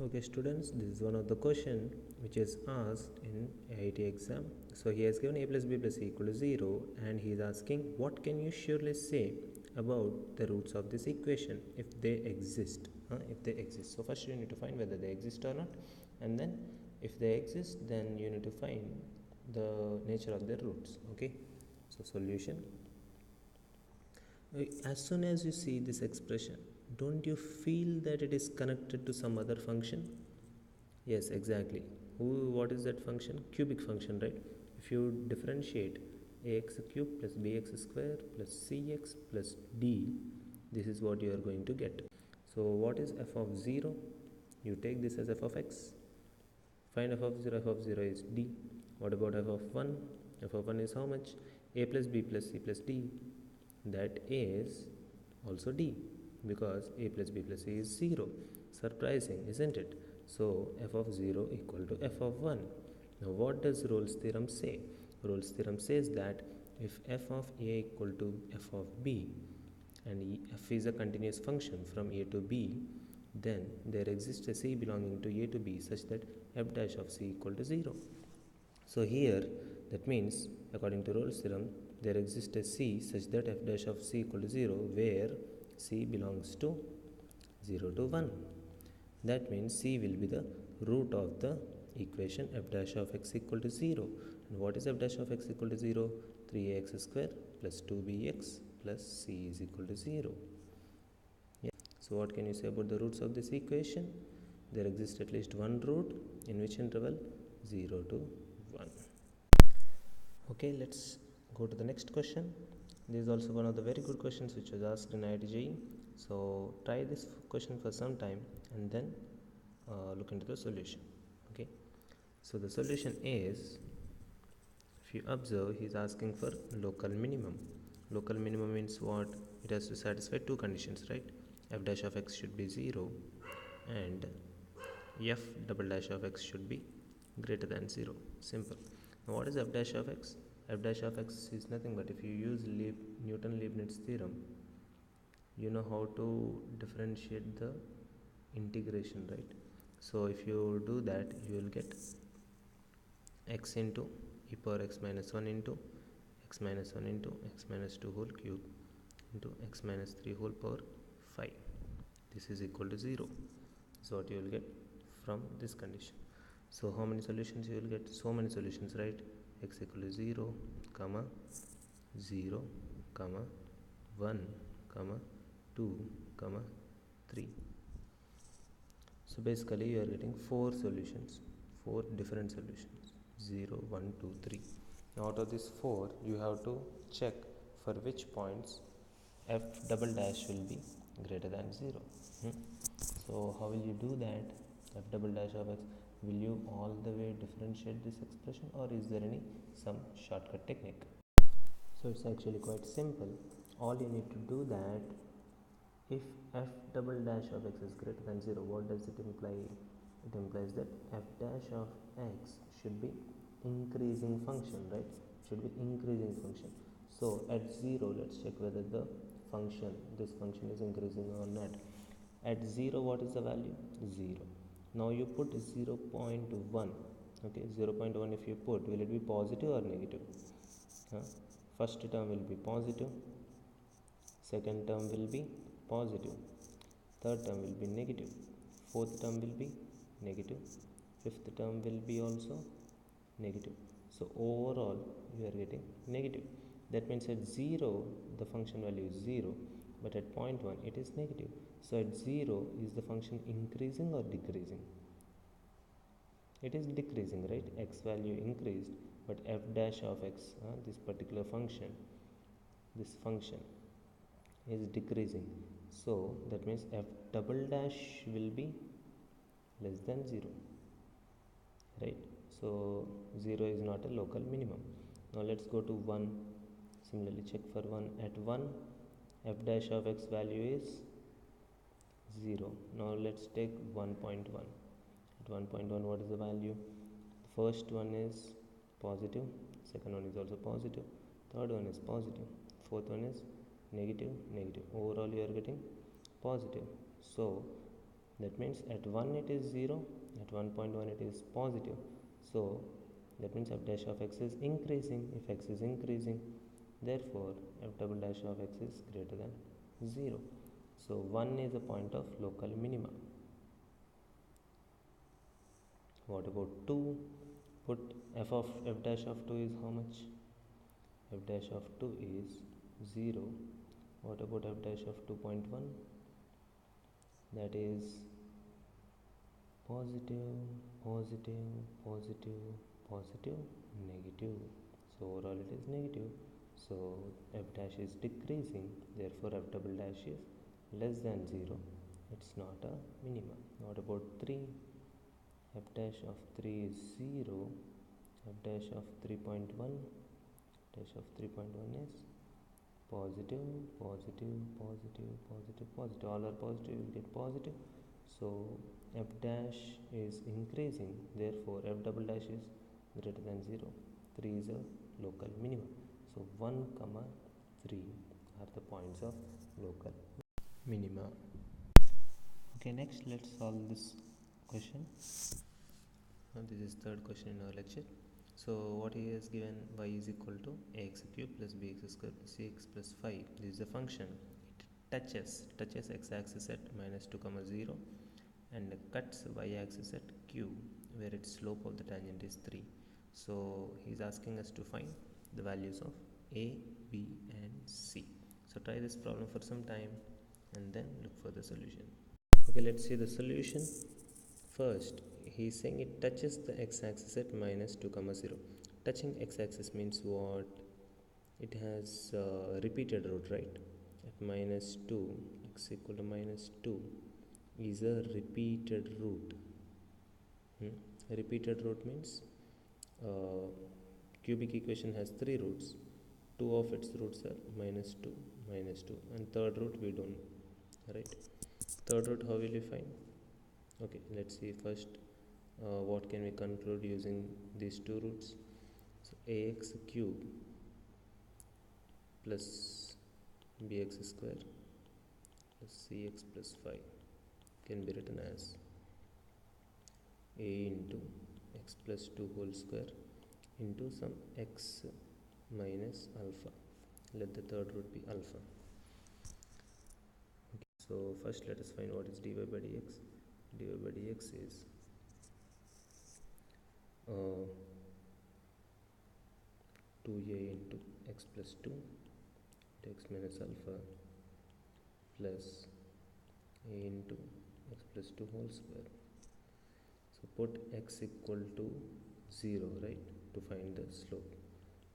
Okay students, this is one of the question which is asked in IIT exam. So he has given a plus b plus c equal to 0 and he is asking what can you surely say about the roots of this equation if they exist. If they exist. So first you need to find whether they exist or not, and then if they exist then you need to find the nature of their roots. Okay, so solution. As soon as you see this expression, don't you feel that it is connected to some other function? Yes, exactly. What is that function? Cubic function, right? If you differentiate ax cube plus bx square plus cx plus d, this is what you are going to get. So what is f of 0? You take this as f of x. Find f of 0. F of 0 is d. What about f of 1? F of 1 is how much? A plus b plus c plus d. That is also d, because a plus b plus c is 0. Surprising, isn't it? So f of 0 equal to f of 1. Now what does Rolle's theorem say? Rolle's theorem says that if f of a equal to f of b and f is a continuous function from a to b, then there exists a c belonging to a to b such that f dash of c equal to 0. So here that means according to Rolle's theorem there exists a c such that f dash of c equal to 0 where c belongs to 0 to 1. That means c will be the root of the equation f dash of x equal to 0. And what is f dash of x equal to 0? 3ax square plus 2bx plus c is equal to 0. Yeah. So what can you say about the roots of this equation? There exists at least one root in which interval? 0 to 1. Okay, let's go to the next question. This is also one of the very good questions which was asked in IIT JEE. So try this question for some time and then look into the solution. Okay, so the solution is, if you observe, he is asking for local minimum. Local minimum means what? It has to satisfy two conditions, right? F dash of x should be 0 and f double dash of x should be greater than 0. Simple. Now what is f dash of x? F dash of x is nothing but, if you use Newton-Leibniz theorem, you know how to differentiate the integration, right? So if you do that, you will get x into e power x minus 1 into x minus 1 into x minus 2 whole cube into x minus 3 whole power 5. This is equal to 0. So what you will get from this condition. So how many solutions you will get? So many solutions, right? X equal to 0 comma 0 comma 1 comma 2 comma 3. So basically you are getting 4 solutions, 4 different solutions, 0 1 2 3. Now out of these 4 you have to check for which points f double dash will be greater than 0. So how will you do that? F double dash of x, will you all the way differentiate this expression, or is there any some shortcut technique? So it's actually quite simple. All you need to do that, if f double dash of x is greater than 0, what does it imply? It implies that f dash of x should be increasing function, right? Should be increasing function. So at 0, let's check whether this function is increasing or not. At 0, what is the value? 0. Now you put 0.1. Okay, 0.1 if you put, will it be positive or negative? First term will be positive, second term will be positive, third term will be negative, fourth term will be negative, fifth term will be also negative. So overall you are getting negative. That means at 0 the function value is 0, but at 0.1 it is negative. So at 0, is the function increasing or decreasing? It is decreasing, right? X value increased, but f dash of x, this particular function, this function is decreasing. So that means f double dash will be less than 0, right? So 0 is not a local minimum. Now let's go to 1. Similarly check for 1. At 1, f dash of x value is 0. Now let's take 1.1. At 1.1, what is the value? The first one is positive, second one is also positive, third one is positive, fourth one is negative, negative. Overall you are getting positive. So That means at 1 it is 0, at 1.1 it is positive. So that means f dash of x is increasing. If x is increasing, therefore f double dash of x is greater than 0. So 1 is a point of local minima. What about 2? Put f dash of 2 is how much? F dash of 2 is 0. What about f dash of 2.1? That is positive, positive, positive, positive, negative. So overall it is negative. So f dash is decreasing, therefore f double dash is less than 0. It's not a minima. What about 3? F dash of 3 is 0. F dash of 3.1, dash of 3.1 is positive, positive, positive, positive, positive. All are positive, you will get positive. So f dash is increasing, therefore f double dash is greater than 0. 3 is a local minimum. So 1, 3 are the points of local minima. Okay, next let's solve this question. This is third question in our lecture. So what he has given, y is equal to ax cube plus bx square plus cx plus 5. This is a function. It touches x-axis at minus 2 comma 0 and cuts y-axis at q, where its slope of the tangent is 3. So he is asking us to find the values of a, b and c. So try this problem for some time and then look for the solution. Okay, let's see the solution. First, he is saying it touches the x-axis at minus 2 comma 0. Touching x-axis means what? It has repeated root, right? At minus 2, x equal to minus 2 is a repeated root. A repeated root means cubic equation has 3 roots. 2 of its roots are minus 2, and third root we don't know, right? Third root, how will you find? Okay, let's see first what can we conclude using these 2 roots. So ax cube plus bx square plus cx plus 5 can be written as a into x plus 2 whole square into some x minus alpha. Let the third root be alpha. Okay. So first let us find what is dy by dx. dy by dx is 2a into x plus 2 x minus alpha plus a into x plus 2 whole square. So put x equal to 0, right, to find the slope.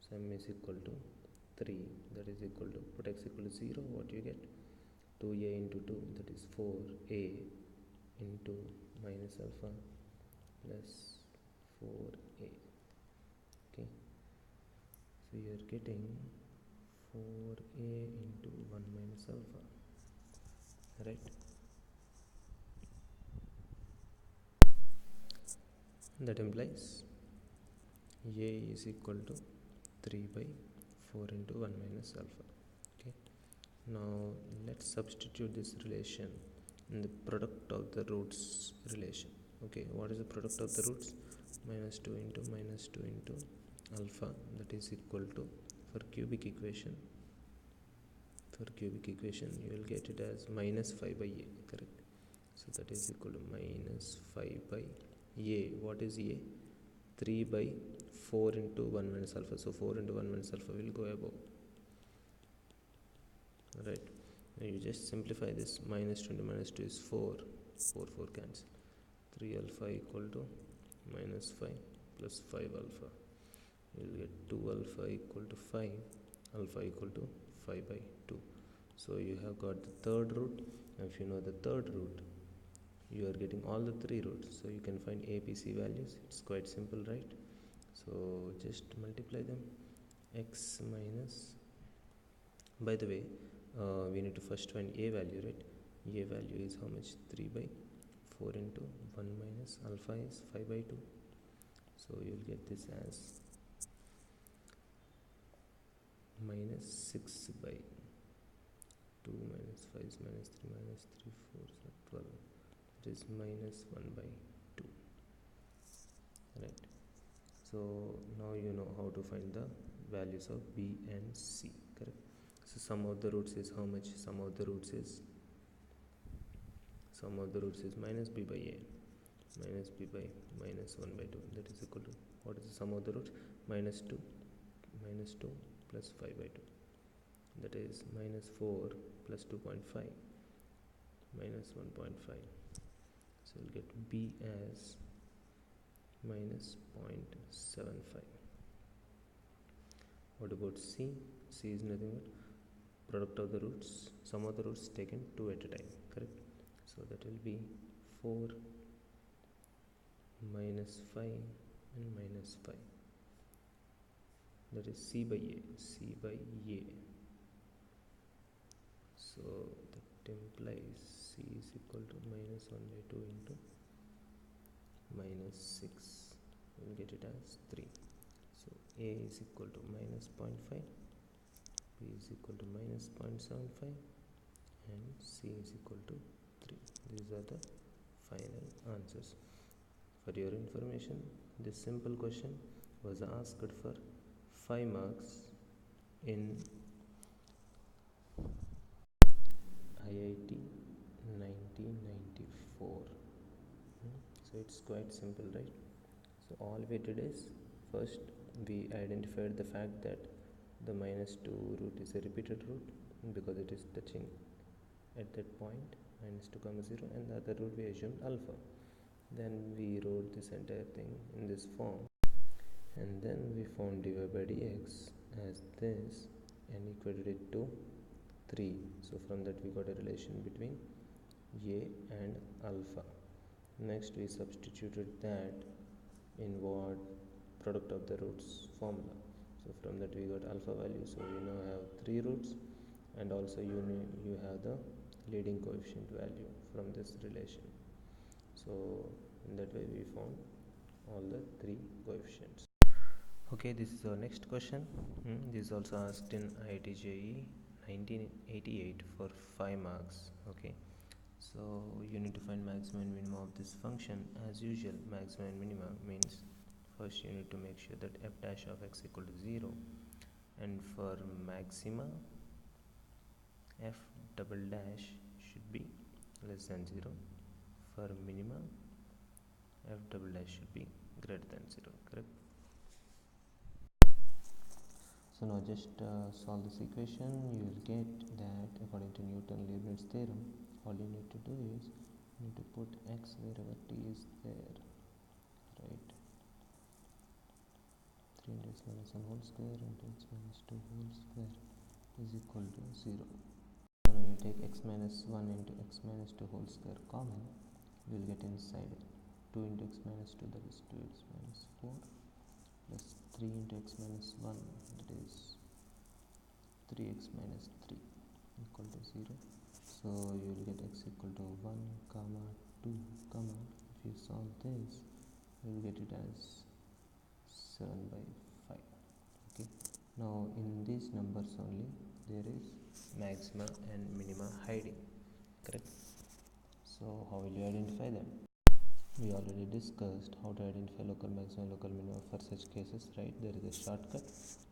So m is equal to 3, that is equal to, put x equal to 0, what you get? 2a into 2, that is 4a into minus alpha plus 4a. Okay, so you are getting 4a into 1 minus alpha, right? That implies a is equal to 3 by 4 into 1 minus alpha. Okay, now let's substitute this relation in the product of the roots relation. Okay, what is the product of the roots? Minus 2 into alpha, that is equal to, for cubic equation you will get it as minus 5 by a, correct? So that is equal to minus 5 by a. What is a? 3 by 4 into 1 minus alpha. So 4 into 1 minus alpha will go above, right? Now you just simplify this. Minus 2 into minus 2 is 4. 4 cancel. 3 alpha equal to minus 5 plus 5 alpha. You will get 2 alpha equal to 5. Alpha equal to 5 by 2. So you have got the third root. If you know the third root, you are getting all the 3 roots. So you can find a, b, c values. It's quite simple, right? So just multiply them. X minus, by the way, we need to first find a value, right? A value is how much? 3 by 4 into 1 minus alpha is 5 by 2. So you will get this as minus 6 by 2 minus 5 is minus 3 minus 3 4 is 12. that is minus 1 by 2, right? So now you know how to find the values of b and c, correct? So sum of the roots is how much? Sum of the roots is minus b by a minus b by minus 1 by 2, that is equal to, what is the sum of the roots? Minus 2 plus 5 by 2, that is minus 4 plus 2.5 minus 1.5. So we'll get b as minus 0.75. What about c? C is nothing but product of the roots, sum of the roots taken 2 at a time, correct? So that will be 4 minus 5 and minus 5, that is c by a. So that implies c is equal to minus 1 by 2 into minus 6. We'll get it as 3. So a is equal to minus 0.5, b is equal to minus 0.75, and c is equal to 3. These are the final answers. For your information, this simple question was asked for 5 marks in IIT 1994. So it's quite simple, right? So all we did is, first we identified the fact that the minus 2 root is a repeated root because it is touching at that point minus 2 comma 0, and the other root we assumed alpha. Then we wrote this entire thing in this form, and then we found dy by dx as this and equated it to 3. So from that we got a relation between a and alpha. Next we substituted that in what? Product of the roots formula. So from that we got alpha value. So we now have 3 roots, and also you have the leading coefficient value from this relation. So in that way we found all the 3 coefficients. Okay, this is our next question. This is also asked in IIT JEE 1988 for 5 marks. Okay, so you need to find maximum and minimum of this function. As usual, maximum and minimum means first you need to make sure that f dash of x equal to 0, and for maxima f double dash should be less than 0. For minima f double dash should be greater than 0, correct? So now just solve this equation. You will get that according to Newton-Leibniz theorem, all you need to do is you need to put x wherever t is there, right? 3 into x minus 1 whole square into x minus 2 whole square is equal to 0. So now you take x minus 1 into x minus 2 whole square common, you will get inside it 2 into x minus 2, that is 2x minus 4, plus 3 into x minus 1, that is 3x minus 3 equal to 0. So you will get x equal to 1 comma 2 comma, if you solve this you will get it as 7 by 5. Okay, now in these numbers only there is maxima and minima hiding, correct? So how will you identify them? We already discussed how to identify local maxima and local minima for such cases, right? There is a shortcut.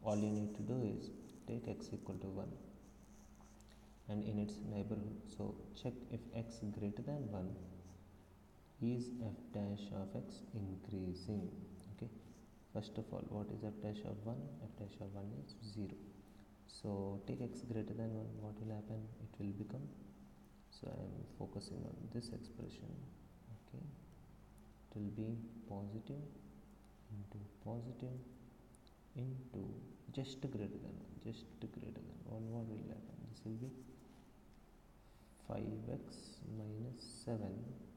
All you need to do is take x equal to 1 and in its neighborhood, so check if x greater than 1, is f dash of x increasing. Okay, first of all, what is f dash of 1? F dash of 1 is 0. So take x greater than 1, what will happen? It will become, so I am focusing on this expression. Okay, it will be positive into positive into just greater than 1, just greater than 1. What will happen? This will be 5x minus 7.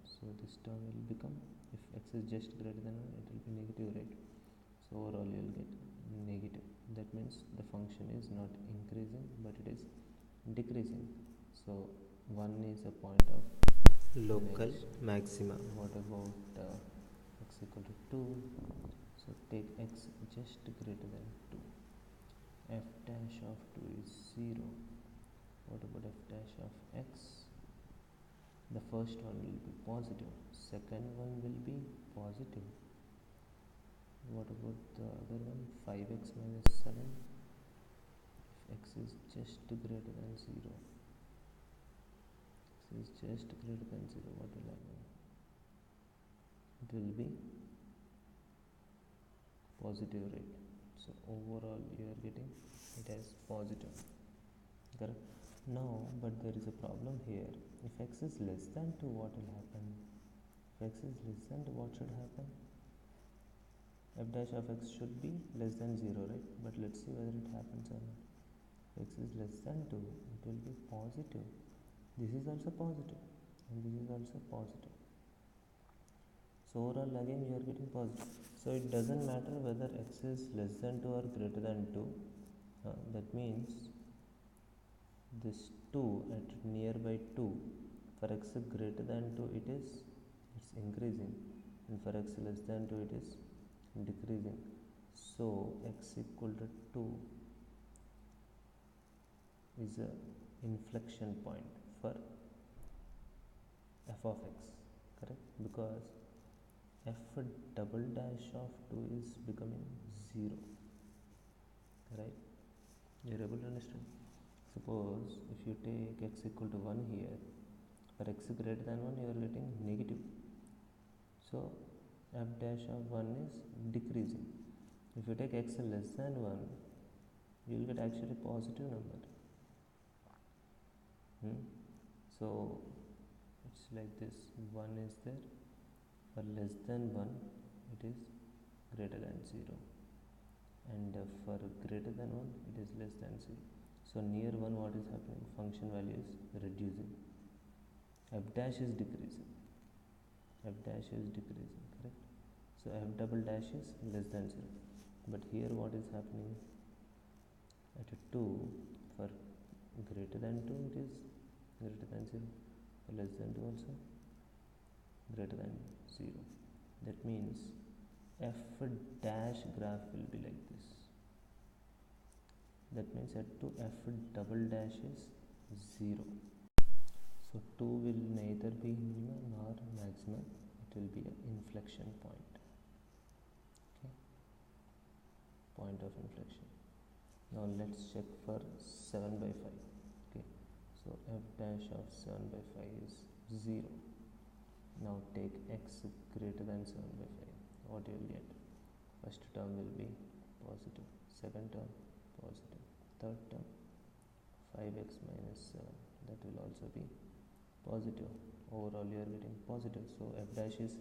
So this term will become, if x is just greater than 1, it will be negative, right? So overall you will get negative. That means the function is not increasing but it is decreasing. So 1 is a point of local maxima. What about x equal to 2? So take x just greater than 2. F dash of 2 is 0. What about f dash of x? The first one will be positive, second one will be positive. What about the other one? 5x minus 7. If x is just greater than 0, x is just greater than 0, what will happen? It will be positive, right? So overall you are getting it as positive, correct? Now but there is a problem here. If x is less than 2, what will happen? If x is less than 2, what should happen? F dash of x should be less than 0, right? But let's see whether it happens or not. If x is less than 2, it will be positive. This is also positive and this is also positive. So overall again you are getting positive. So it doesn't matter whether x is less than 2 or greater than 2. That means this 2 at nearby 2, for x greater than 2 it's increasing, and for x less than 2 it is decreasing. So x equal to 2 is a inflection point for f of x, correct? Because f double dash of 2 is becoming 0, right? You're able to understand? Suppose if you take x equal to 1 here, for x greater than 1 you are getting negative, so f dash of 1 is decreasing. If you take x less than 1, you will get actually positive number. So it's like this, 1 is there, for less than 1 it is greater than 0, and for greater than 1 it is less than 0. So near 1 what is happening? Function value is reducing, f dash is decreasing, f dash is decreasing, correct? So f double dash is less than 0, but here what is happening? At 2, for greater than 2 it is greater than 0, for less than 2 also greater than 0. That means f dash graph will be like this. That means at 2 f double dash is 0. So 2 will neither be minimum nor maximum, it will be an inflection point. Okay, point of inflection. Now let's check for 7 by 5. Okay, so f dash of 7 by 5 is 0. Now take x greater than 7 by 5. What you will get? First term will be positive, second term positive, third term 5x minus 7, that will also be positive. Overall you are getting positive. So f dash is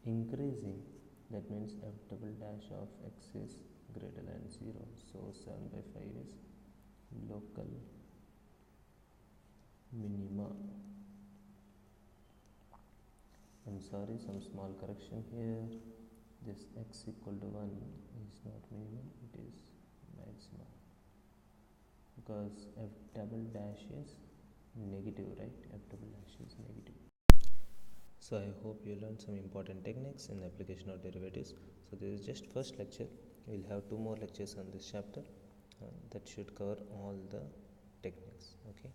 increasing, that means f double dash of x is greater than 0. So 7 by 5 is local minima. I'm sorry, some small correction here. This x equal to 1 is not minimum, it is maximum, because f double dash is negative, right? F double dash is negative. So I hope you learned some important techniques in the application of derivatives. So this is just first lecture. We'll have 2 more lectures on this chapter that should cover all the techniques. Okay.